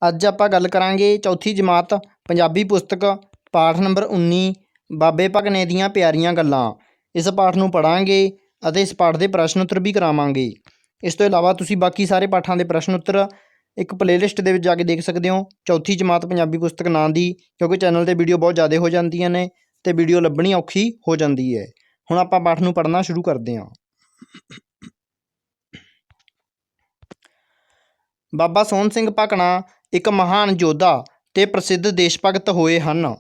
ਅੱਜ ਆਪਾਂ ਗੱਲ ਕਰਾਂਗੇ ਚੌਥੀ ਜਮਾਤ ਪੰਜਾਬੀ ਪੁਸਤਕ ਪਾਠ ਨੰਬਰ 19 ਬਾਬੇ ਭਗਨੇ ਦੀਆਂ ਪਿਆਰੀਆਂ ਗੱਲਾਂ। ਇਸ ਪਾਠ ਨੂੰ ਪੜ੍ਹਾਂਗੇ ਅਤੇ ਇਸ ਪਾਠ ਦੇ ਪ੍ਰਸ਼ਨ ਉੱਤਰ ਵੀ ਕਰਾਵਾਂਗੇ। ਇਸ ਤੋਂ ਇਲਾਵਾ ਤੁਸੀਂ ਬਾਕੀ ਸਾਰੇ ਪਾਠਾਂ ਦੇ ਪ੍ਰਸ਼ਨ ਉੱਤਰ ਇੱਕ ਪਲੇਲਿਸਟ ਦੇ ਵਿੱਚ ਜਾ ਕੇ ਦੇਖ ਸਕਦੇ ਹੋ, ਚੌਥੀ ਜਮਾਤ ਪੰਜਾਬੀ ਪੁਸਤਕ ਨਾਂ ਦੀ, ਕਿਉਂਕਿ ਚੈਨਲ 'ਤੇ ਵੀਡੀਓ ਬਹੁਤ ਜ਼ਿਆਦਾ ਹੋ ਜਾਂਦੀਆਂ ਨੇ ਅਤੇ ਵੀਡੀਓ ਲੱਭਣੀ ਔਖੀ ਹੋ ਜਾਂਦੀ ਹੈ। ਹੁਣ ਆਪਾਂ ਪਾਠ ਨੂੰ ਪੜ੍ਹਨਾ ਸ਼ੁਰੂ ਕਰਦੇ ਹਾਂ। ਬਾਬਾ ਸੋਹਣ ਸਿੰਘ ਭਕਨਾ ਇੱਕ ਮਹਾਨ ਯੋਧਾ ਤੇ ਪ੍ਰਸਿੱਧ ਦੇਸ਼ ਭਗਤ ਹੋਏ ਹਨ।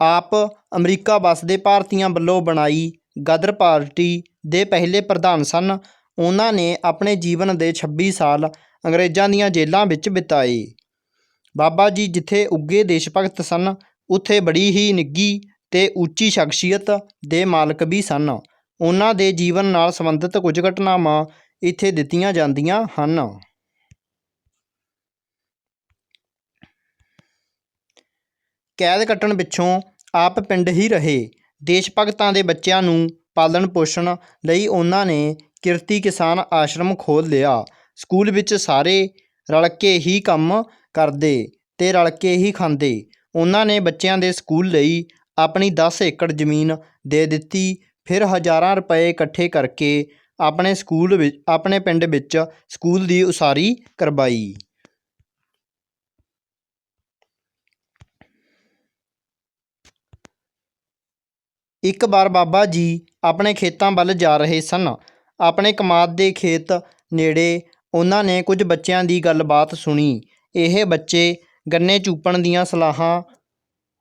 ਆਪ ਅਮਰੀਕਾ ਵੱਸਦੇ ਭਾਰਤੀਆਂ ਵੱਲੋਂ ਬਣਾਈ ਗਦਰ ਪਾਰਟੀ ਦੇ ਪਹਿਲੇ ਪ੍ਰਧਾਨ ਸਨ। ਉਹਨਾਂ ਨੇ ਆਪਣੇ ਜੀਵਨ ਦੇ 26 ਸਾਲ ਅੰਗਰੇਜ਼ਾਂ ਦੀਆਂ ਜੇਲ੍ਹਾਂ ਵਿੱਚ ਬਿਤਾਏ। ਬਾਬਾ ਜੀ ਜਿੱਥੇ ਉੱਘੇ ਦੇਸ਼ ਭਗਤ ਸਨ, ਉੱਥੇ ਬੜੀ ਹੀ ਨਿੱਘੀ ਤੇ ਉੱਚੀ ਸ਼ਖਸੀਅਤ ਦੇ ਮਾਲਕ ਵੀ ਸਨ। ਉਹਨਾਂ ਦੇ ਜੀਵਨ ਨਾਲ ਸੰਬੰਧਿਤ ਕੁਝ ਘਟਨਾਵਾਂ ਇੱਥੇ ਦਿੱਤੀਆਂ ਜਾਂਦੀਆਂ ਹਨ। ਕੈਦ ਕੱਟਣ ਪਿੱਛੋਂ ਆਪ ਪਿੰਡ ਹੀ ਰਹੇ। ਦੇਸ਼ ਭਗਤਾਂ ਦੇ ਬੱਚਿਆਂ ਨੂੰ ਪਾਲਣ ਪੋਸ਼ਣ ਲਈ ਉਹਨਾਂ ਨੇ ਕਿਰਤੀ ਕਿਸਾਨ ਆਸ਼ਰਮ ਖੋਲ੍ਹ ਲਿਆ। ਸਕੂਲ ਵਿੱਚ ਸਾਰੇ ਰਲ ਕੇ ਹੀ ਕੰਮ ਕਰਦੇ ਤੇ ਰਲ ਕੇ ਹੀ ਖਾਂਦੇ। ਉਹਨਾਂ ਨੇ ਬੱਚਿਆਂ ਦੇ ਸਕੂਲ ਲਈ ਆਪਣੀ 10 ਏਕੜ ਜ਼ਮੀਨ ਦੇ ਦਿੱਤੀ। ਫਿਰ ਹਜ਼ਾਰਾਂ ਰੁਪਏ ਇਕੱਠੇ ਕਰਕੇ ਆਪਣੇ ਪਿੰਡ ਵਿੱਚ ਸਕੂਲ ਦੀ ਉਸਾਰੀ ਕਰਵਾਈ। ਇੱਕ ਵਾਰ ਬਾਬਾ ਜੀ ਆਪਣੇ ਖੇਤਾਂ ਵੱਲ ਜਾ ਰਹੇ ਸਨ। ਆਪਣੇ ਕਮਾਦ ਦੇ ਖੇਤ ਨੇੜੇ ਉਹਨਾਂ ਨੇ ਕੁਝ ਬੱਚਿਆਂ ਦੀ ਗੱਲਬਾਤ ਸੁਣੀ। ਇਹ ਬੱਚੇ ਗੰਨੇ ਚੂਪਣ ਦੀਆਂ ਸਲਾਹਾਂ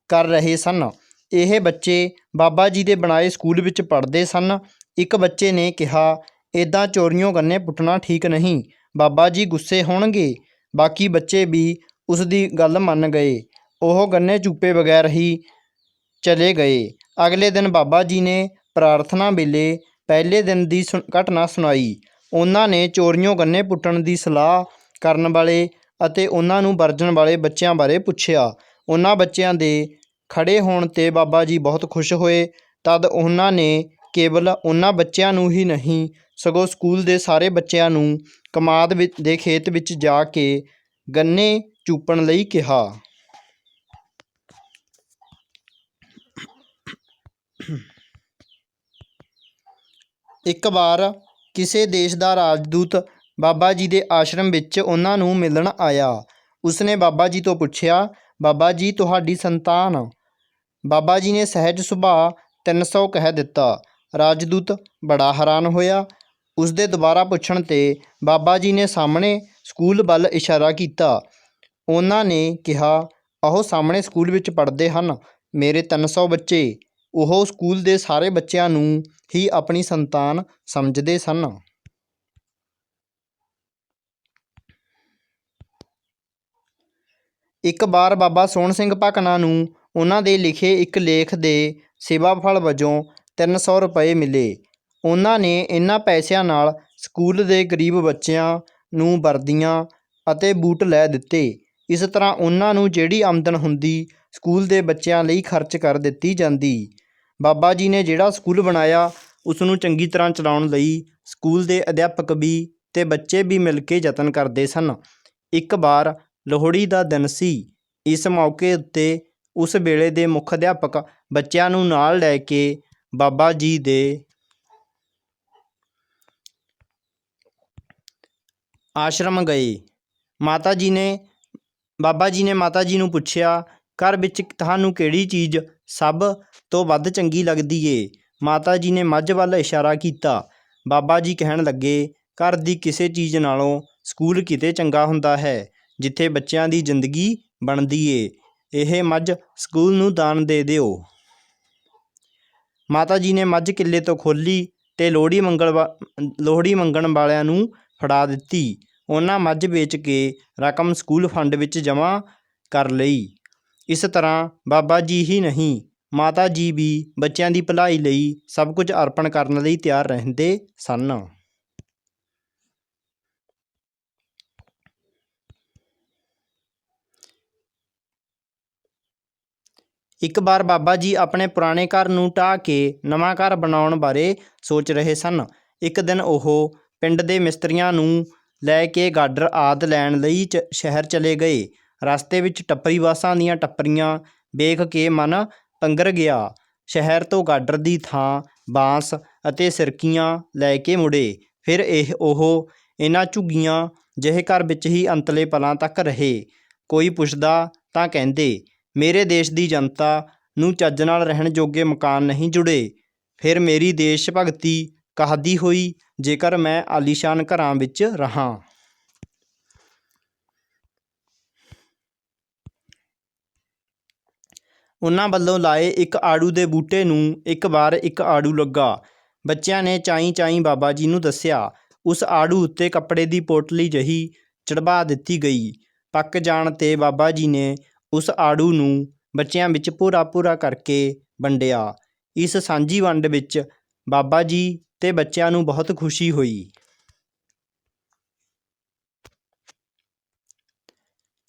ਕਰ ਰਹੇ ਸਨ। ਇਹ ਬੱਚੇ ਬਾਬਾ ਜੀ ਦੇ ਬਣਾਏ ਸਕੂਲ ਵਿੱਚ ਪੜ੍ਹਦੇ ਸਨ। ਇੱਕ ਬੱਚੇ ਨੇ ਕਿਹਾ, "ਇੱਦਾਂ ਚੋਰੀਓਂ ਗੰਨੇ ਪੁੱਟਣਾ ਠੀਕ ਨਹੀਂ, ਬਾਬਾ ਜੀ ਗੁੱਸੇ ਹੋਣਗੇ।" ਬਾਕੀ ਬੱਚੇ ਵੀ ਉਸ ਦੀ ਗੱਲ ਮੰਨ ਗਏ। ਉਹ ਗੰਨੇ ਚੂਪੇ ਬਗੈਰ ਹੀ ਚਲੇ ਗਏ। ਅਗਲੇ ਦਿਨ ਬਾਬਾ ਜੀ ਨੇ ਪ੍ਰਾਰਥਨਾ ਵੇਲੇ ਪਹਿਲੇ ਦਿਨ ਦੀ ਘਟਨਾ ਸੁਣਾਈ। ਉਹਨਾਂ ਨੇ ਚੋਰੀਓਂ ਗੰਨੇ ਪੁੱਟਣ ਦੀ ਸਲਾਹ ਕਰਨ ਵਾਲੇ ਅਤੇ ਉਹਨਾਂ ਨੂੰ ਵਰਜਣ ਵਾਲੇ ਬੱਚਿਆਂ ਬਾਰੇ ਪੁੱਛਿਆ। ਉਹਨਾਂ ਬੱਚਿਆਂ ਦੇ ਖੜ੍ਹੇ ਹੋਣ 'ਤੇ ਬਾਬਾ ਜੀ ਬਹੁਤ ਖੁਸ਼ ਹੋਏ। ਤਦ ਉਹਨਾਂ ਨੇ ਕੇਵਲ ਉਹਨਾਂ ਬੱਚਿਆਂ ਨੂੰ ਹੀ ਨਹੀਂ, ਸਗੋਂ ਸਕੂਲ ਦੇ ਸਾਰੇ ਬੱਚਿਆਂ ਨੂੰ ਕਮਾਦ ਦੇ ਖੇਤ ਵਿੱਚ ਜਾ ਕੇ ਗੰਨੇ ਚੂਪਣ ਲਈ ਕਿਹਾ। ਇੱਕ ਵਾਰ ਕਿਸੇ ਦੇਸ਼ ਦਾ ਰਾਜਦੂਤ ਬਾਬਾ ਜੀ ਦੇ ਆਸ਼ਰਮ ਵਿੱਚ ਉਹਨਾਂ ਨੂੰ ਮਿਲਣ ਆਇਆ। ਉਸਨੇ ਬਾਬਾ ਜੀ ਤੋਂ ਪੁੱਛਿਆ, "ਬਾਬਾ ਜੀ, ਤੁਹਾਡੀ ਸੰਤਾਨ?" ਬਾਬਾ ਜੀ ਨੇ ਸਹਿਜ ਸੁਭਾਅ 300 ਕਹਿ ਦਿੱਤਾ। ਰਾਜਦੂਤ ਬੜਾ ਹੈਰਾਨ ਹੋਇਆ। ਉਸਦੇ ਦੁਬਾਰਾ ਪੁੱਛਣ 'ਤੇ ਬਾਬਾ ਜੀ ਨੇ ਸਾਹਮਣੇ ਸਕੂਲ ਵੱਲ ਇਸ਼ਾਰਾ ਕੀਤਾ। ਉਹਨਾਂ ਨੇ ਕਿਹਾ, "ਉਹ ਸਾਹਮਣੇ ਸਕੂਲ ਵਿੱਚ ਪੜ੍ਹਦੇ ਹਨ ਮੇਰੇ 300 ਬੱਚੇ।" ਉਹ ਸਕੂਲ ਦੇ ਸਾਰੇ ਬੱਚਿਆਂ ਨੂੰ ਹੀ ਆਪਣੀ ਸੰਤਾਨ ਸਮਝਦੇ ਸਨ। ਇੱਕ ਵਾਰ ਬਾਬਾ ਸੋਹਣ ਸਿੰਘ ਭਕਨਾ ਨੂੰ ਉਹਨਾਂ ਦੇ ਲਿਖੇ ਇੱਕ ਲੇਖ ਦੇ ਸੇਵਾ ਫਲ ਵਜੋਂ 300 ਰੁਪਏ ਮਿਲੇ। ਉਹਨਾਂ ਨੇ ਇਹਨਾਂ ਪੈਸਿਆਂ ਨਾਲ ਸਕੂਲ ਦੇ ਗਰੀਬ ਬੱਚਿਆਂ ਨੂੰ ਵਰਦੀਆਂ ਅਤੇ ਬੂਟ ਲੈ ਦਿੱਤੇ। ਇਸ ਤਰ੍ਹਾਂ ਉਹਨਾਂ ਨੂੰ ਜਿਹੜੀ ਆਮਦਨ ਹੁੰਦੀ, ਸਕੂਲ ਦੇ ਬੱਚਿਆਂ ਲਈ ਖਰਚ ਕਰ ਦਿੱਤੀ ਜਾਂਦੀ। ਬਾਬਾ ਜੀ ਨੇ ਜਿਹੜਾ ਸਕੂਲ ਬਣਾਇਆ, ਉਸ ਨੂੰ ਚੰਗੀ ਤਰ੍ਹਾਂ ਚਲਾਉਣ ਲਈ ਸਕੂਲ ਦੇ ਅਧਿਆਪਕ ਵੀ ਤੇ ਬੱਚੇ ਵੀ ਮਿਲ ਕੇ ਯਤਨ ਕਰਦੇ ਸਨ। ਇੱਕ ਵਾਰ ਲੋਹੜੀ ਦਾ ਦਿਨ ਸੀ। ਇਸ ਮੌਕੇ ਉੱਤੇ ਉਸ ਵੇਲੇ ਦੇ ਮੁੱਖ ਅਧਿਆਪਕ ਬੱਚਿਆਂ ਨੂੰ ਨਾਲ ਲੈ ਕੇ ਬਾਬਾ ਜੀ ਦੇ ਆਸ਼ਰਮ ਗਏ। ਬਾਬਾ ਜੀ ਨੇ ਮਾਤਾ ਜੀ ਨੂੰ ਪੁੱਛਿਆ, "ਘਰ ਵਿੱਚ ਤੁਹਾਨੂੰ ਕਿਹੜੀ ਚੀਜ਼ ਸਭ ਤੋਂ ਵੱਧ ਚੰਗੀ ਲੱਗਦੀ ਏ?" ਮਾਤਾ ਜੀ ਨੇ ਮੱਝ ਵੱਲ ਇਸ਼ਾਰਾ ਕੀਤਾ। ਬਾਬਾ ਜੀ ਕਹਿਣ ਲੱਗੇ, "ਘਰ ਦੀ ਕਿਸੇ ਚੀਜ਼ ਨਾਲੋਂ ਸਕੂਲ ਕਿਤੇ ਚੰਗਾ ਹੁੰਦਾ ਹੈ, ਜਿੱਥੇ ਬੱਚਿਆਂ ਦੀ ਜ਼ਿੰਦਗੀ ਬਣਦੀ ਏ। ਇਹ ਮੱਝ ਸਕੂਲ ਨੂੰ ਦਾਨ ਦੇ ਦਿਓ।" ਮਾਤਾ ਜੀ ਨੇ ਮੱਝ ਕਿੱਲੇ ਤੋਂ ਖੋਲ੍ਹੀ ਤੇ ਲੋਹੜੀ ਮੰਗਣ ਵਾਲਿਆਂ ਨੂੰ ਫੜਾ ਦਿੱਤੀ। ਉਹਨਾਂ ਮੱਝ ਵੇਚ ਕੇ ਰਕਮ ਸਕੂਲ ਫੰਡ ਵਿੱਚ ਜਮ੍ਹਾਂ ਕਰ ਲਈ। ਇਸ ਤਰ੍ਹਾਂ ਬਾਬਾ ਜੀ ਹੀ ਨਹੀਂ, ਮਾਤਾ ਜੀ ਵੀ ਬੱਚਿਆਂ ਦੀ ਭਲਾਈ ਲਈ ਸਭ ਕੁਝ ਅਰਪਣ ਕਰਨ ਲਈ ਤਿਆਰ ਰਹਿੰਦੇ ਸਨ। ਇੱਕ ਵਾਰ ਬਾਬਾ ਜੀ ਆਪਣੇ ਪੁਰਾਣੇ ਘਰ ਨੂੰ ਢਾਹ ਕੇ ਨਵਾਂ ਘਰ ਬਣਾਉਣ ਬਾਰੇ ਸੋਚ ਰਹੇ ਸਨ। ਇੱਕ ਦਿਨ ਉਹ ਪਿੰਡ ਦੇ ਮਿਸਤਰੀਆਂ ਨੂੰ ਲੈ ਕੇ ਗਾਡਰ ਆਦਿ ਲੈਣ ਲਈ ਸ਼ਹਿਰ ਚਲੇ ਗਏ। ਰਸਤੇ ਵਿੱਚ ਟੱਪਰੀ ਬਾਸਾਂ ਦੀਆਂ ਟੱਪਰੀਆਂ ਵੇਖ ਕੇ ਮਨ ਪੰਗਰ ਗਿਆ। ਸ਼ਹਿਰ ਤੋਂ ਗਾਡਰ ਦੀ ਥਾਂ ਬਾਂਸ ਅਤੇ ਸਿਰਕੀਆਂ ਲੈ ਕੇ ਮੁੜੇ। ਫਿਰ ਉਹ ਇਹਨਾਂ ਝੁੱਗੀਆਂ ਜਿਹੇ ਘਰ ਵਿੱਚ ਹੀ ਅੰਤਲੇ ਪਲਾਂ ਤੱਕ ਰਹੇ। ਕੋਈ ਪੁੱਛਦਾ ਤਾਂ ਕਹਿੰਦੇ, ਮੇਰੇ ਦੇਸ਼ ਦੀ ਜਨਤਾ ਨੂੰ ਚੱਜ ਨਾਲ ਰਹਿਣ ਜੋਗੇ ਮਕਾਨ ਨਹੀਂ ਜੁੜੇ। ਫਿਰ ਮੇਰੀ ਦੇਸ਼ ਭਗਤੀ ਕਾਹਦੀ ਹੋਈ ਜੇਕਰ ਮੈਂ ਆਲੀਸ਼ਾਨ ਘਰਾਂ ਵਿੱਚ ਰਹਾਂ। ਉਹਨਾਂ ਵੱਲੋਂ ਲਾਏ ਇੱਕ ਆੜੂ ਦੇ ਬੂਟੇ ਨੂੰ ਇੱਕ ਵਾਰ ਇੱਕ ਆੜੂ ਲੱਗਾ। ਬੱਚਿਆਂ ਨੇ ਚਾਈਂ ਚਾਈਂ ਬਾਬਾ ਜੀ ਨੂੰ ਦੱਸਿਆ। ਉਸ ਆੜੂ ਉੱਤੇ ਕੱਪੜੇ ਦੀ ਪੋਟਲੀ ਜਿਹੀ ਚੜ੍ਹਾ ਦਿੱਤੀ ਗਈ। ਪੱਕ ਜਾਣ 'ਤੇ ਬਾਬਾ ਜੀ ਨੇ ਉਸ ਆੜੂ ਨੂੰ ਬੱਚਿਆਂ ਵਿੱਚ ਭੂਰਾ ਭੂਰਾ ਕਰਕੇ ਵੰਡਿਆ। ਇਸ ਸਾਂਝੀ ਵੰਡ ਵਿੱਚ ਬਾਬਾ ਜੀ ਤੇ ਬੱਚਿਆਂ ਨੂੰ ਬਹੁਤ ਖੁਸ਼ੀ ਹੋਈ।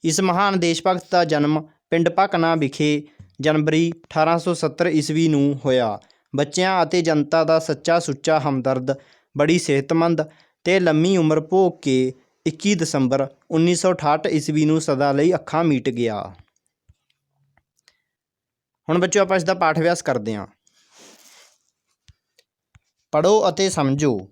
ਇਸ ਮਹਾਨ ਦੇਸ਼ ਭਗਤ ਦਾ ਜਨਮ ਪਿੰਡ ਭਕਨਾ ਵਿਖੇ ਜਨਵਰੀ 1870 ਈਸਵੀ ਨੂੰ ਹੋਇਆ। ਬੱਚਿਆਂ ਅਤੇ ਜਨਤਾ ਦਾ ਸੱਚਾ ਸੁੱਚਾ ਹਮਦਰਦ ਬੜੀ ਸਿਹਤਮੰਦ ਤੇ ਲੰਮੀ ਉਮਰ ਭੋਗ ਕੇ 21 ਦਸੰਬਰ 1968 ਈਸਵੀ ਨੂੰ ਸਦਾ ਲਈ ਅੱਖਾਂ ਮੀਟ ਗਿਆ। ਹੁਣ ਬੱਚਿਓ ਆਪਾਂ ਇਸ ਦਾ ਪਾਠ ਅਭਿਆਸ ਕਰਦੇ ਹਾਂ। ਪੜ੍ਹੋ ਅਤੇ ਸਮਝੋ।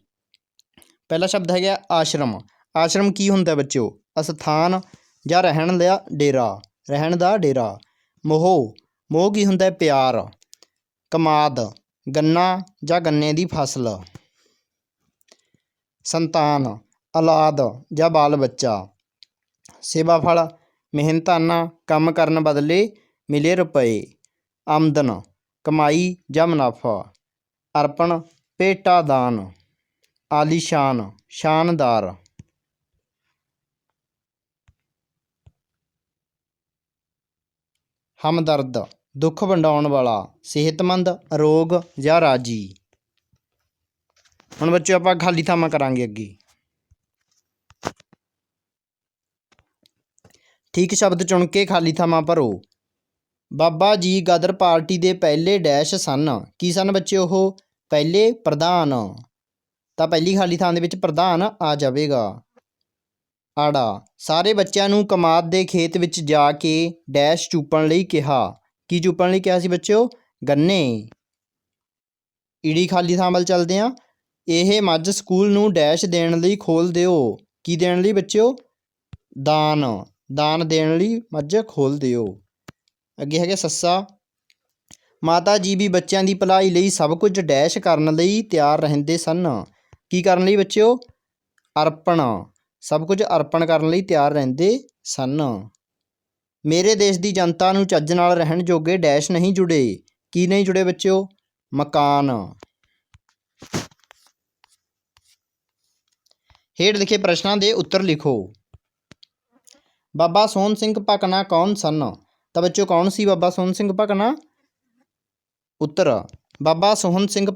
ਪਹਿਲਾ ਸ਼ਬਦ ਹੈਗਾ ਆਸ਼ਰਮ। ਆਸ਼ਰਮ ਕੀ ਹੁੰਦਾ ਬੱਚਿਓ? ਅਸਥਾਨ ਜਾਂ ਰਹਿਣ ਦਾ ਡੇਰਾ, ਰਹਿਣ ਦਾ ਡੇਰਾ। ਮੋਹ, ਮੋਹ ਕੀ ਹੁੰਦਾ? ਪਿਆਰ। ਕਮਾਦ, ਗੰਨਾ ਜਾਂ ਗੰਨੇ ਦੀ ਫਸਲ। ਸੰਤਾਨ, ਔਲਾਦ ਜਾਂ ਬਾਲ ਬੱਚਾ। ਸੇਵਾ ਫਲ, ਮਿਹਨਤਾਨਾ ਕੰਮ ਕਰਨ ਬਦਲੇ ਮਿਲੇ ਰੁਪਏ। ਆਮਦਨ, ਕਮਾਈ ਜਾਂ ਮੁਨਾਫਾ। ਅਰਪਣ, ਭੇਟਾ ਦਾਨ। ਆਲੀਸ਼ਾਨ, ਸ਼ਾਨਦਾਰ। ਹਮਦਰਦ, ਦੁੱਖ ਵੰਡਾਉਣ ਵਾਲਾ। ਸਿਹਤਮੰਦ, ਅਰੋਗ ਜਾਂ ਰਾਜੀ। ਹੁਣ ਬੱਚਿਓ ਆਪਾਂ ਖਾਲੀ ਥਾਵਾਂ ਕਰਾਂਗੇ ਅੱਗੇ। ਠੀਕ ਸ਼ਬਦ ਚੁਣ ਕੇ ਖਾਲੀ ਥਾਵਾਂ ਭਰੋ। ਬਾਬਾ ਜੀ ਗਦਰ ਪਾਰਟੀ ਦੇ ਪਹਿਲੇ ਡੈਸ਼ ਸਨ। ਕੀ ਸਨ ਬੱਚੇ ਉਹ? ਪਹਿਲੇ ਪ੍ਰਧਾਨ। ਤਾਂ ਪਹਿਲੀ ਖਾਲੀ ਥਾਂ ਦੇ ਵਿੱਚ ਪ੍ਰਧਾਨ ਆ ਜਾਵੇਗਾ। ਆੜਾ, ਸਾਰੇ ਬੱਚਿਆਂ ਨੂੰ ਕਮਾਦ ਦੇ ਖੇਤ ਵਿੱਚ ਜਾ ਕੇ ਡੈਸ਼ ਚੂਪਣ ਲਈ ਕਿਹਾ। ਕੀ ਚੂਪਣ ਲਈ ਕਿਹਾ ਸੀ ਬੱਚਿਓ? ਗੰਨੇ। ਈੜੀ ਖਾਲੀ ਥਾਂ ਵੱਲ ਚੱਲਦੇ ਹਾਂ। ਇਹ ਮੱਝ ਸਕੂਲ ਨੂੰ ਡੈਸ਼ ਦੇਣ ਲਈ ਖੋਲ੍ਹ ਦਿਓ। ਕੀ ਦੇਣ ਲਈ ਬੱਚਿਓ? ਦਾਨ। ਦਾਨ ਦੇਣ ਲਈ ਮੱਝ ਖੋਲ੍ਹ ਦਿਓ। ਅੱਗੇ ਹੈਗਾ ਸੱਸਾ। ਮਾਤਾ ਜੀ ਵੀ ਬੱਚਿਆਂ ਦੀ ਭਲਾਈ ਲਈ ਸਭ ਕੁਝ ਡੈਸ਼ ਕਰਨ ਲਈ ਤਿਆਰ ਰਹਿੰਦੇ ਸਨ। ਕੀ ਕਰਨ ਲਈ ਬੱਚਿਓ? ਅਰਪਣ। ਸਭ ਕੁਝ ਅਰਪਣ ਕਰਨ ਲਈ ਤਿਆਰ ਰਹਿੰਦੇ ਸਨ। ਮੇਰੇ ਦੇਸ਼ ਦੀ ਜਨਤਾ ਨੂੰ ਚੱਜ ਨਾਲ ਰਹਿਣ ਜੋਗੇ ਡੈਸ਼ ਨਹੀਂ ਜੁੜੇ। ਕੀ ਨਹੀਂ ਜੁੜੇ ਬੱਚਿਓ? ਮਕਾਨ। ਹੇਠ ਲਿਖੇ ਪ੍ਰਸ਼ਨਾਂ ਦੇ ਉੱਤਰ ਲਿਖੋ। ਬਾਬਾ ਸੋਹਣ ਸਿੰਘ ਭਕਨਾ ਕੌਣ ਸਨ? ਤਾਂ ਬੱਚਿਓ ਕੌਣ ਸੀ ਬਾਬਾ ਸੋਹਣ ਸਿੰਘ ਭਕਨਾ? ਉੱਤਰ, ਬਾਬਾ ਸੋਹਣ ਸਿੰਘ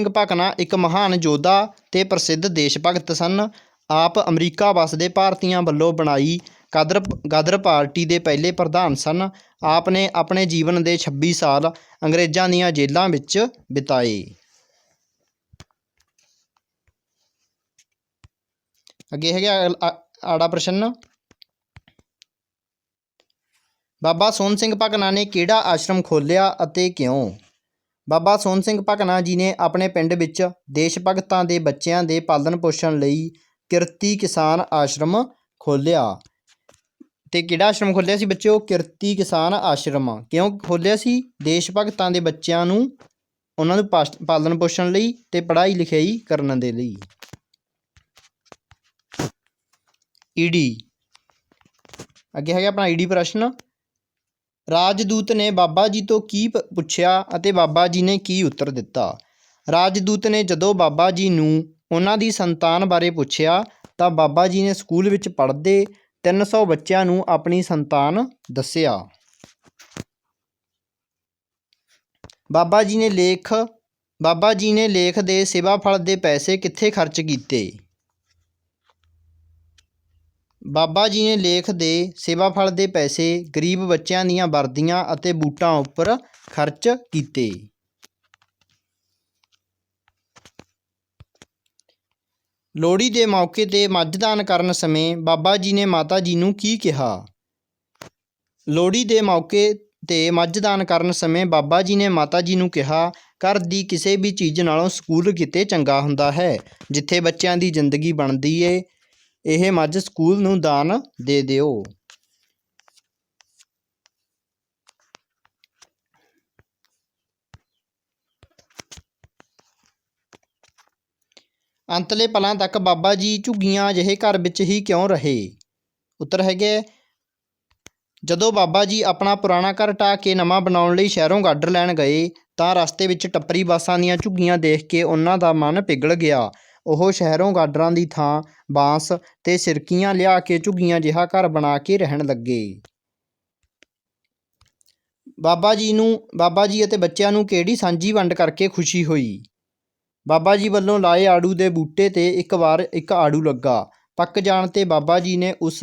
ਭਕਨਾ ਇੱਕ ਮਹਾਨ ਯੋਧਾ ਤੇ ਪ੍ਰਸਿੱਧ ਦੇਸ਼ ਭਗਤ ਸਨ। ਆਪ ਅਮਰੀਕਾ ਵਸਦੇ ਭਾਰਤੀਆਂ ਵੱਲੋਂ ਬਣਾਈ ਗਦਰ ਪਾਰਟੀ ਦੇ ਪਹਿਲੇ ਪ੍ਰਧਾਨ ਸਨ। ਆਪ ਨੇ ਆਪਣੇ ਜੀਵਨ ਦੇ 26 ਸਾਲ ਅੰਗਰੇਜ਼ਾਂ ਦੀਆਂ ਜੇਲ੍ਹਾਂ ਵਿੱਚ ਬਿਤਾਏ। ਅੱਗੇ ਹੈਗਾ ਆੜਾ ਪ੍ਰਸ਼ਨ। ਬਾਬਾ ਸੋਹਣ ਸਿੰਘ ਭਕਨਾ ਨੇ ਕਿਹੜਾ ਆਸ਼ਰਮ ਖੋਲ੍ਹਿਆ ਅਤੇ ਕਿਉਂ? ਬਾਬਾ ਸੋਹਣ ਸਿੰਘ ਭਕਨਾ ਜੀ ਨੇ ਆਪਣੇ ਪਿੰਡ ਵਿੱਚ ਦੇਸ਼ ਭਗਤਾਂ ਦੇ ਬੱਚਿਆਂ ਦੇ ਪਾਲਣ ਪੋਸ਼ਣ ਲਈ ਕਿਰਤੀ ਕਿਸਾਨ ਆਸ਼ਰਮ ਖੋਲ੍ਹਿਆ। ਤੇ ਕਿਹੜਾ ਆਸ਼ਰਮ ਖੋਲ੍ਹਿਆ ਸੀ ਬੱਚਿਓ? ਕਿਰਤੀ ਕਿਸਾਨ ਆਸ਼ਰਮ। ਕਿਉਂ ਖੋਲ੍ਹਿਆ ਸੀ? ਦੇਸ਼ ਭਗਤਾਂ ਦੇ ਬੱਚਿਆਂ ਨੂੰ, ਉਹਨਾਂ ਨੂੰ ਪਾਲਣ ਪੋਸ਼ਣ ਲਈ ਤੇ ਪੜ੍ਹਾਈ ਲਿਖਾਈ ਕਰਨ ਦੇ ਲਈ। ਈਡੀ। ਅੱਗੇ ਹੈਗਾ ਆਪਣਾ ਈਡੀ ਪ੍ਰਸ਼ਨ। ਰਾਜਦੂਤ ਨੇ ਬਾਬਾ ਜੀ ਤੋਂ ਕੀ ਪੁੱਛਿਆ ਅਤੇ ਬਾਬਾ ਜੀ ਨੇ ਕੀ ਉੱਤਰ ਦਿੱਤਾ? ਰਾਜਦੂਤ ਨੇ ਜਦੋਂ ਬਾਬਾ ਜੀ ਨੂੰ ਉਹਨਾਂ ਦੀ ਸੰਤਾਨ ਬਾਰੇ ਪੁੱਛਿਆ ਤਾਂ ਬਾਬਾ ਜੀ ਨੇ ਸਕੂਲ ਵਿੱਚ ਪੜ੍ਹਦੇ 300 ਬੱਚਿਆਂ ਨੂੰ ਆਪਣੀ ਸੰਤਾਨ ਦੱਸਿਆ। ਬਾਬਾ ਜੀ ਨੇ ਲੇਖ ਦੇ ਸੇਵਾ ਫਲ ਦੇ ਪੈਸੇ ਕਿੱਥੇ ਖਰਚ ਕੀਤੇ? ਬਾਬਾ ਜੀ ਨੇ ਲੇਖ ਦੇ ਸੇਵਾ ਫਲ ਦੇ ਪੈਸੇ ਗਰੀਬ ਬੱਚਿਆਂ ਦੀਆਂ ਵਰਦੀਆਂ ਅਤੇ ਬੂਟਾਂ ਉੱਪਰ ਖਰਚ ਕੀਤੇ। ਲੋਹੜੀ ਦੇ ਮੌਕੇ 'ਤੇ ਮੱਝ ਦਾਨ ਕਰਨ ਸਮੇਂ ਬਾਬਾ ਜੀ ਨੇ ਮਾਤਾ ਜੀ ਨੂੰ ਕੀ ਕਿਹਾ? ਲੋਹੜੀ ਦੇ ਮੌਕੇ 'ਤੇ ਮੱਝ ਦਾਨ ਕਰਨ ਸਮੇਂ ਬਾਬਾ ਜੀ ਨੇ ਮਾਤਾ ਜੀ ਨੂੰ ਕਿਹਾ, ਘਰ ਦੀ ਕਿਸੇ ਵੀ ਚੀਜ਼ ਨਾਲੋਂ ਸਕੂਲ ਕਿਤੇ ਚੰਗਾ ਹੁੰਦਾ ਹੈ। ਜਿੱਥੇ ਬੱਚਿਆਂ ਦੀ ਜ਼ਿੰਦਗੀ ਬਣਦੀ ਏ, ਇਹ ਮੱਝ ਸਕੂਲ ਨੂੰ ਦਾਨ ਦੇ ਦਿਓ। ਅੰਤਲੇ ਪਲਾਂ ਤੱਕ ਬਾਬਾ ਜੀ ਝੁੱਗੀਆਂ ਜਿਹੇ ਘਰ ਵਿੱਚ ਹੀ ਕਿਉਂ ਰਹੇ? ਉੱਤਰ ਹੈਗੇ, ਜਦੋਂ ਬਾਬਾ ਜੀ ਆਪਣਾ ਪੁਰਾਣਾ ਘਰ ਢਾਹ ਕੇ ਨਵਾਂ ਬਣਾਉਣ ਲਈ ਸ਼ਹਿਰੋਂ ਗਾਡਰ ਲੈਣ ਗਏ ਤਾਂ ਰਸਤੇ ਵਿੱਚ ਟੱਪਰੀ ਬੱਸਾਂ ਦੀਆਂ ਝੁੱਗੀਆਂ ਦੇਖ ਕੇ ਉਹਨਾਂ ਦਾ ਮਨ ਪਿਘਲ ਗਿਆ। ਉਹ ਸ਼ਹਿਰੋਂ ਗਾਡਰਾਂ ਦੀ ਥਾਂ ਬਾਂਸ ਤੇ ਸਿਰਕੀਆਂ ਲਿਆ ਕੇ ਝੁੱਗੀਆਂ ਜਿਹਾ ਘਰ ਬਣਾ ਕੇ ਰਹਿਣ ਲੱਗੇ। ਬਾਬਾ ਜੀ ਅਤੇ ਬੱਚਿਆਂ ਨੂੰ ਕਿਹੜੀ ਸਾਂਝੀ ਵੰਡ ਕਰਕੇ ਖੁਸ਼ੀ ਹੋਈ? ਬਾਬਾ ਜੀ ਵੱਲੋਂ ਲਾਏ ਆੜੂ ਦੇ ਬੂਟੇ 'ਤੇ ਇੱਕ ਵਾਰ ਇੱਕ ਆੜੂ ਲੱਗਾ। ਪੱਕ ਜਾਣ 'ਤੇ ਬਾਬਾ ਜੀ ਨੇ ਉਸ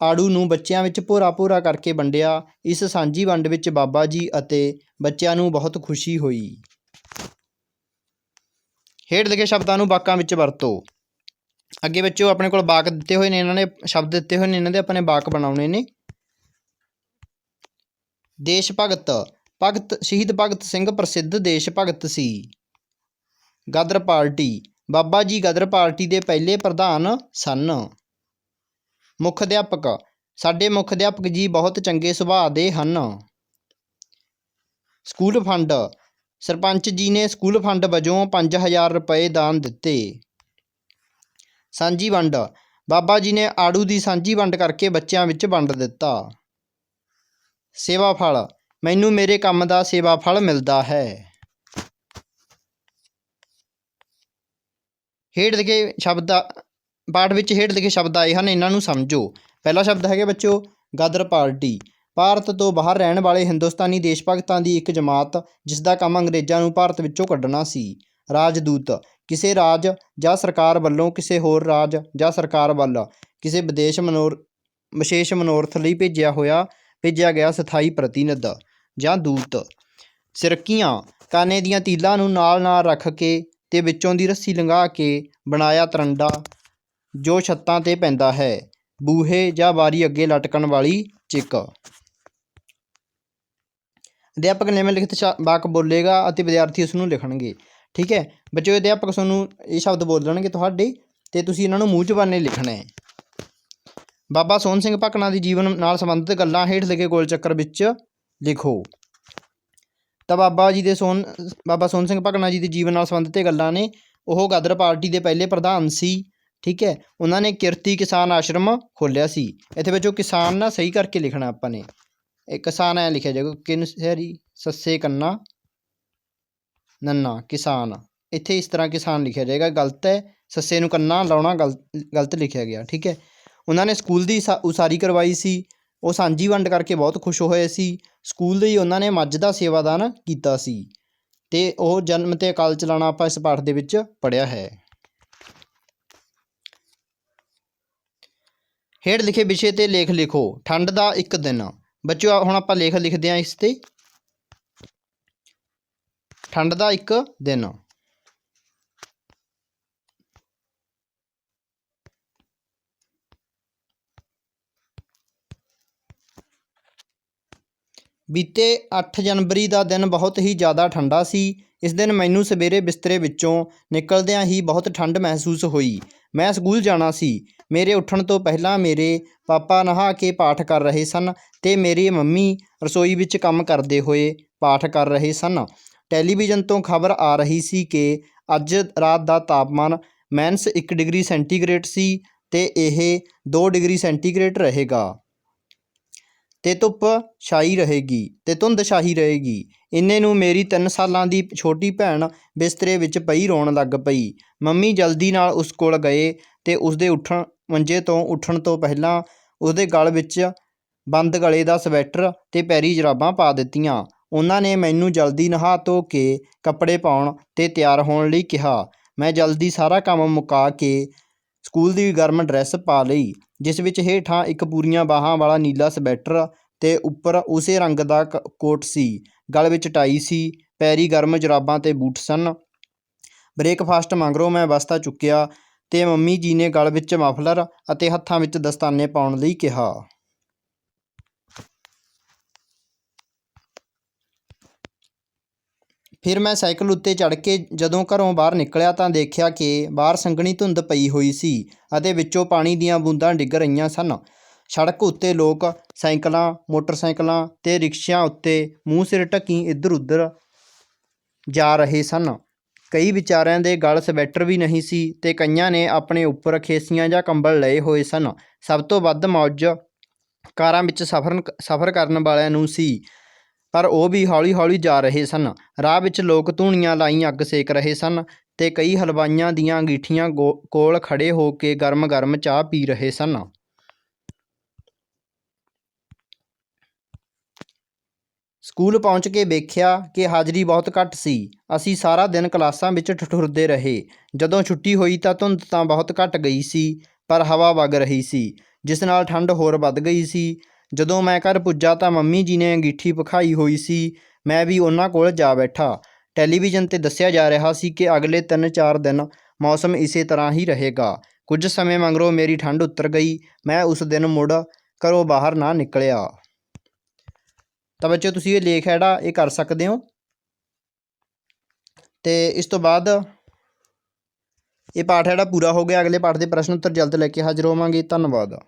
ਆੜੂ ਨੂੰ ਬੱਚਿਆਂ ਵਿੱਚ ਭੋਰਾ-ਭੋਰਾ ਕਰਕੇ ਵੰਡਿਆ। ਇਸ ਸਾਂਝੀ ਵੰਡ ਵਿੱਚ ਬਾਬਾ ਜੀ ਅਤੇ ਬੱਚਿਆਂ ਨੂੰ ਬਹੁਤ ਖੁਸ਼ੀ ਹੋਈ। ਹੇਠ ਲਿਖੇ ਸ਼ਬਦਾਂ ਨੂੰ ਵਾਕਾਂ ਵਿੱਚ ਵਰਤੋ। ਅੱਗੇ ਬੱਚਿਓ ਆਪਣੇ ਕੋਲ ਵਾਕ ਦਿੱਤੇ ਹੋਏ ਨੇ, ਇਹਨਾਂ ਨੇ ਸ਼ਬਦ ਦਿੱਤੇ ਹੋਏ ਨੇ, ਇਹਨਾਂ ਦੇ ਆਪਣੇ ਵਾਕ ਬਣਾਉਣੇ ਨੇ। ਦੇਸ਼ ਭਗਤ ਸ਼ਹੀਦ ਭਗਤ ਸਿੰਘ ਪ੍ਰਸਿੱਧ ਦੇਸ਼ ਭਗਤ ਸੀ। ਗਦਰ ਪਾਰਟੀ, ਬਾਬਾ ਜੀ ਗਦਰ ਪਾਰਟੀ ਦੇ ਪਹਿਲੇ ਪ੍ਰਧਾਨ ਸਨ। ਮੁੱਖ ਅਧਿਆਪਕ, ਸਾਡੇ ਮੁੱਖ ਅਧਿਆਪਕ ਜੀ ਬਹੁਤ ਚੰਗੇ ਸੁਭਾਅ ਦੇ ਹਨ। ਸਕੂਲ ਫੰਡ, ਸਰਪੰਚ ਜੀ ਨੇ ਸਕੂਲ ਫੰਡ ਵਜੋਂ 5000 ਰੁਪਏ ਦਾਨ ਦਿੱਤੇ। ਸਾਂਝੀ ਵੰਡ, ਬਾਬਾ ਜੀ ਨੇ ਆੜੂ ਦੀ ਸਾਂਝੀ ਵੰਡ ਕਰਕੇ ਬੱਚਿਆਂ ਵਿੱਚ ਵੰਡ ਦਿੱਤਾ। ਸੇਵਾ ਫਲ, ਮੈਨੂੰ ਮੇਰੇ ਕੰਮ ਦਾ ਸੇਵਾ ਫਲ ਮਿਲਦਾ ਹੈ। ਹੇਠ ਲਿਖੇ ਸ਼ਬਦ ਪਾਠ ਵਿੱਚ ਹੇਠ ਲਿਖੇ ਸ਼ਬਦ ਆਏ ਹਨ, ਇਹਨਾਂ ਨੂੰ ਸਮਝੋ। ਪਹਿਲਾ ਸ਼ਬਦ ਹੈਗਾ ਬੱਚਿਓ ਗਦਰ ਪਾਰਟੀ। ਭਾਰਤ ਤੋਂ ਬਾਹਰ ਰਹਿਣ ਵਾਲੇ ਹਿੰਦੁਸਤਾਨੀ ਦੇਸ਼ ਭਗਤਾਂ ਦੀ ਇੱਕ ਜਮਾਤ ਜਿਸ ਦਾ ਕੰਮ ਅੰਗਰੇਜ਼ਾਂ ਨੂੰ ਭਾਰਤ ਵਿੱਚੋਂ ਕੱਢਣਾ ਸੀ। ਰਾਜਦੂਤ, ਕਿਸੇ ਰਾਜ ਜਾਂ ਸਰਕਾਰ ਵੱਲੋਂ ਕਿਸੇ ਹੋਰ ਰਾਜ ਜਾਂ ਸਰਕਾਰ ਵੱਲ ਕਿਸੇ ਵਿਸ਼ੇਸ਼ ਮਨੋਰਥ ਲਈ ਭੇਜਿਆ ਗਿਆ ਸਥਾਈ ਪ੍ਰਤੀਨਿਧ ਜਾਂ ਦੂਤ। ਸਿਰਕੀਆਂ, ਕਾਨੇ ਦੀਆਂ ਤੀਲਾਂ ਨੂੰ ਨਾਲ ਰੱਖ ਕੇ ਤੇ ਵਿੱਚੋਂ ਦੀ ਰੱਸੀ ਲੰਘਾ ਕੇ ਬਣਾਇਆ ਤਰੰਡਾ ਜੋ ਛੱਤਾਂ 'ਤੇ ਪੈਂਦਾ ਹੈ। ਬੂਹੇ ਜਾਂ ਬਾਰੀ ਅੱਗੇ ਲਟਕਣ ਵਾਲੀ ਚਿੱਕ। ਅਧਿਆਪਕ ਨਿਮਨਲਿਖਤ ਵਾਕ ਬੋਲੇਗਾ ਅਤੇ ਵਿਦਿਆਰਥੀ ਉਸ ਨੂੰ ਲਿਖਣਗੇ। ਠੀਕ ਹੈ ਬੱਚਿਓ, ਅਧਿਆਪਕ ਤੁਹਾਨੂੰ ਇਹ ਸ਼ਬਦ ਬੋਲਣਗੇ ਤੁਹਾਡੇ ਅਤੇ ਤੁਸੀਂ ਇਹਨਾਂ ਨੂੰ ਮੂੰਹ ਜ਼ਬਾਨੀ ਲਿਖਣਾ ਹੈ। ਬਾਬਾ ਸੋਹਣ ਸਿੰਘ ਭਕਨਾ ਦੇ ਜੀਵਨ ਨਾਲ ਸੰਬੰਧਿਤ ਗੱਲਾਂ ਹੇਠ ਲਿਖੇ ਗੋਲ ਚੱਕਰ ਵਿੱਚ ਲਿਖੋ। ਤਾਂ ਬਾਬਾ ਸੋਹਣ ਸਿੰਘ ਭਕਨਾ ਜੀ ਦੇ ਜੀਵਨ ਨਾਲ ਸੰਬੰਧਿਤ ਇਹ ਗੱਲਾਂ ਨੇ। ਉਹ ਗਦਰ ਪਾਰਟੀ ਦੇ ਪਹਿਲੇ ਪ੍ਰਧਾਨ ਸੀ। ਠੀਕ ਹੈ, ਉਹਨਾਂ ਨੇ ਕਿਰਤੀ ਕਿਸਾਨ ਆਸ਼ਰਮ ਖੋਲ੍ਹਿਆ ਸੀ। ਇੱਥੇ ਵਿੱਚੋਂ ਕਿਸਾਨ ਨਾ ਸਹੀ ਕਰਕੇ ਲਿਖਣਾ ਆਪਾਂ ਨੇ। ਇਹ ਕਿਸਾਨ ਐਂ ਲਿਖਿਆ ਜਾਏਗਾ, ਕਿਨਸਰੀ ਸੱਸੇ ਕੰਨਾ ਨੰਨਾ ਕਿਸਾਨ। ਇੱਥੇ ਇਸ ਤਰ੍ਹਾਂ ਕਿਸਾਨ ਲਿਖਿਆ ਜਾਏਗਾ, ਗਲਤ ਹੈ। ਸੱਸੇ ਨੂੰ ਕੰਨਾ ਲਾਉਣਾ ਗਲਤ ਲਿਖਿਆ ਗਿਆ। ਠੀਕ ਹੈ, ਉਹਨਾਂ ਨੇ ਸਕੂਲ ਦੀ ਉਸਾਰੀ ਕਰਵਾਈ ਸੀ। ਉਹ ਸਾਂਝੀ ਵੰਡ ਕਰਕੇ ਬਹੁਤ ਖੁਸ਼ ਹੋਏ ਸੀ। ਸਕੂਲ ਲਈ ਉਹਨਾਂ ਨੇ ਮੱਝ ਦਾ ਸੇਵਾਦਾਨ ਕੀਤਾ ਸੀ ਅਤੇ ਉਹ ਜਨਮ ਅਤੇ ਅਕਾਲ ਚਲਾਣਾ ਆਪਾਂ ਇਸ ਪਾਠ ਦੇ ਵਿੱਚ ਪੜ੍ਹਿਆ ਹੈ। ਹੇਠ ਲਿਖੇ ਵਿਸ਼ੇ 'ਤੇ ਲੇਖ ਲਿਖੋ। ਠੰਡ ਦਾ ਇੱਕ ਦਿਨ। ਬੱਚਿਓ ਹੁਣ ਆਪਾਂ ਲੇਖ ਲਿਖਦੇ ਹਾਂ ਇਸ 'ਤੇ। ਠੰਡ ਦਾ ਇੱਕ ਦਿਨ। ਬੀਤੇ 8 ਜਨਵਰੀ ਦਾ ਦਿਨ ਬਹੁਤ ਹੀ ਜ਼ਿਆਦਾ ਠੰਡਾ ਸੀ। ਇਸ ਦਿਨ ਮੈਨੂੰ ਸਵੇਰੇ ਬਿਸਤਰੇ ਵਿੱਚੋਂ ਨਿਕਲਦਿਆਂ ਹੀ ਬਹੁਤ ਠੰਡ ਮਹਿਸੂਸ ਹੋਈ। ਮੈਂ ਸਕੂਲ ਜਾਣਾ ਸੀ। ਮੇਰੇ ਉੱਠਣ ਤੋਂ ਪਹਿਲਾਂ ਮੇਰੇ ਪਾਪਾ ਨਹਾ ਕੇ ਪਾਠ ਕਰ ਰਹੇ ਸਨ ਅਤੇ ਮੇਰੀ ਮੰਮੀ ਰਸੋਈ ਵਿੱਚ ਕੰਮ ਕਰਦੇ ਹੋਏ ਪਾਠ ਕਰ ਰਹੇ ਸਨ। ਟੈਲੀਵਿਜ਼ਨ ਤੋਂ ਖਬਰ ਆ ਰਹੀ ਸੀ ਕਿ ਅੱਜ ਰਾਤ ਦਾ ਤਾਪਮਾਨ -1 ਡਿਗਰੀ ਸੈਂਟੀਗ੍ਰੇਡ ਸੀ ਅਤੇ ਇਹ 2 ਡਿਗਰੀ ਸੈਂਟੀਗ੍ਰੇਡ ਰਹੇਗਾ ਅਤੇ ਧੁੰਦ ਛਾਈ ਰਹੇਗੀ। ਇੰਨੇ ਨੂੰ ਮੇਰੀ 3 ਸਾਲਾਂ ਦੀ ਛੋਟੀ ਭੈਣ ਬਿਸਤਰੇ ਵਿੱਚ ਪਈ ਰੋਣ ਲੱਗ ਪਈ। ਮੰਮੀ ਜਲਦੀ ਨਾਲ ਉਸ ਕੋਲ ਗਏ ਅਤੇ ਉਸਦੇ ਮੰਜੇ ਤੋਂ ਉੱਠਣ ਤੋਂ ਪਹਿਲਾਂ ਉਸਦੇ ਗਲ ਵਿੱਚ ਬੰਦ ਗਲੇ ਦਾ ਸਵੈਟਰ ਅਤੇ ਪੈਰੀ ਜੁਰਾਬਾਂ ਪਾ ਦਿੱਤੀਆਂ। ਉਹਨਾਂ ਨੇ ਮੈਨੂੰ ਜਲਦੀ ਨਹਾ ਧੋ ਕੇ ਕੱਪੜੇ ਪਾਉਣ ਅਤੇ ਤਿਆਰ ਹੋਣ ਲਈ ਕਿਹਾ। ਮੈਂ ਜਲਦੀ ਸਾਰਾ ਕੰਮ ਮੁਕਾ ਕੇ ਸਕੂਲ ਦੀ ਗਰਮ ਡਰੈਸ ਪਾ ਲਈ, ਜਿਸ ਵਿੱਚ ਹੇਠਾਂ ਇੱਕ ਪੂਰੀਆਂ ਬਾਹਾਂ ਵਾਲਾ ਨੀਲਾ ਸਵੈਟਰ ਅਤੇ ਉੱਪਰ ਉਸੇ ਰੰਗ ਦਾ ਕੋਟ ਸੀ। ਗਲ ਵਿੱਚ ਟਾਈ ਸੀ, ਪੈਰੀ ਗਰਮ ਜੁਰਾਬਾਂ ਅਤੇ ਬੂਟ ਸਨ। ਬ੍ਰੇਕਫਾਸਟ ਮਗਰੋਂ ਮੈਂ ਬਸਤਾ ਚੁੱਕਿਆ ਤੇ ਮੰਮੀ ਜੀ ਨੇ ਗਲ ਵਿੱਚ ਮਫਲਰ ਅਤੇ ਹੱਥਾਂ ਵਿੱਚ ਦਸਤਾਨੇ ਪਾਉਣ ਲਈ ਕਿਹਾ। ਫਿਰ ਮੈਂ ਸਾਈਕਲ ਉੱਤੇ ਚੜ੍ਹ ਕੇ ਜਦੋਂ ਘਰੋਂ ਬਾਹਰ ਨਿਕਲਿਆ ਤਾਂ ਦੇਖਿਆ ਕਿ ਬਾਹਰ ਸੰਘਣੀ ਧੁੰਦ ਪਈ ਹੋਈ ਸੀ ਅਤੇ ਵਿੱਚੋਂ ਪਾਣੀ ਦੀਆਂ ਬੂੰਦਾਂ ਡਿੱਗ ਰਹੀਆਂ ਸਨ। ਸੜਕ ਉੱਤੇ ਲੋਕ ਸਾਈਕਲਾਂ, ਮੋਟਰਸਾਈਕਲਾਂ ਤੇ ਰਿਕਸ਼ਿਆਂ ਉੱਤੇ ਮੂੰਹ ਸਿਰ ਢੱਕੀ ਇੱਧਰ ਉੱਧਰ ਜਾ ਰਹੇ ਸਨ। ਕਈ ਵਿਚਾਰਿਆਂ ਦੇ ਗਲ ਸਵੈਟਰ ਵੀ ਨਹੀਂ ਸੀ ਤੇ ਕਈਆਂ ਨੇ ਆਪਣੇ ਉੱਪਰ ਖੇਸੀਆਂ ਜਾਂ ਕੰਬਲ ਲਏ ਹੋਏ ਸਨ। ਸਭ ਤੋਂ ਵੱਧ ਮੌਜ ਕਾਰਾਂ ਵਿੱਚ ਸਫ਼ਰ ਕਰਨ ਵਾਲਿਆਂ ਨੂੰ ਸੀ, ਪਰ ਉਹ ਵੀ ਹੌਲੀ ਹੌਲੀ ਜਾ ਰਹੇ ਸਨ। ਰਾਹ ਵਿੱਚ ਲੋਕ ਧੂਣੀਆਂ ਲਾਈ ਅੱਗ ਸੇਕ ਰਹੇ ਸਨ ਤੇ ਕਈ ਹਲਵਾਈਆਂ ਦੀਆਂ ਅੰਗੀਠੀਆਂ ਕੋਲ ਖੜ੍ਹੇ ਹੋ ਕੇ ਗਰਮ ਗਰਮ ਚਾਹ ਪੀ ਰਹੇ ਸਨ। ਸਕੂਲ ਪਹੁੰਚ ਕੇ ਵੇਖਿਆ ਕਿ ਹਾਜ਼ਰੀ ਬਹੁਤ ਘੱਟ ਸੀ। ਅਸੀਂ ਸਾਰਾ ਦਿਨ ਕਲਾਸਾਂ ਵਿੱਚ ਠਠੁਰਦੇ ਰਹੇ। ਜਦੋਂ ਛੁੱਟੀ ਹੋਈ ਤਾਂ ਧੁੰਦ ਤਾਂ ਬਹੁਤ ਘੱਟ ਗਈ ਸੀ, ਪਰ ਹਵਾ ਵਗ ਰਹੀ ਸੀ, ਜਿਸ ਨਾਲ ਠੰਡ ਹੋਰ ਵੱਧ ਗਈ ਸੀ। ਜਦੋਂ ਮੈਂ ਘਰ ਪੁੱਜਾ ਤਾਂ ਮੰਮੀ ਜੀ ਨੇ ਅੰਗੀਠੀ ਭਖਾਈ ਹੋਈ ਸੀ। ਮੈਂ ਵੀ ਉਹਨਾਂ ਕੋਲ ਜਾ ਬੈਠਾ। ਟੈਲੀਵਿਜ਼ਨ 'ਤੇ ਦੱਸਿਆ ਜਾ ਰਿਹਾ ਸੀ ਕਿ ਅਗਲੇ 3-4 ਦਿਨ ਮੌਸਮ ਇਸੇ ਤਰ੍ਹਾਂ ਹੀ ਰਹੇਗਾ। ਕੁਝ ਸਮੇਂ ਮਗਰੋਂ ਮੇਰੀ ਠੰਡ ਉਤਰ ਗਈ। ਮੈਂ ਉਸ ਦਿਨ ਮੁੜ ਘਰੋਂ ਬਾਹਰ ਨਾ ਨਿਕਲਿਆ। ਤਾਂ ਬੱਚਿਓ ਤੁਸੀਂ ਇਹ ਲੇਖ ਹੈ ਜਿਹੜਾ ਇਹ ਕਰ ਸਕਦੇ ਹੋ। ਤੇ ਇਸ ਤੋਂ ਬਾਅਦ ਇਹ ਪਾਠ ਜਿਹੜਾ ਪੂਰਾ ਹੋ ਗਿਆ। ਅਗਲੇ ਪਾਠ ਦੇ ਪ੍ਰਸ਼ਨ ਉੱਤਰ ਜਲਦ ਲੈ ਕੇ ਹਾਜ਼ਰ ਹੋਵਾਂਗੇ। ਧੰਨਵਾਦ।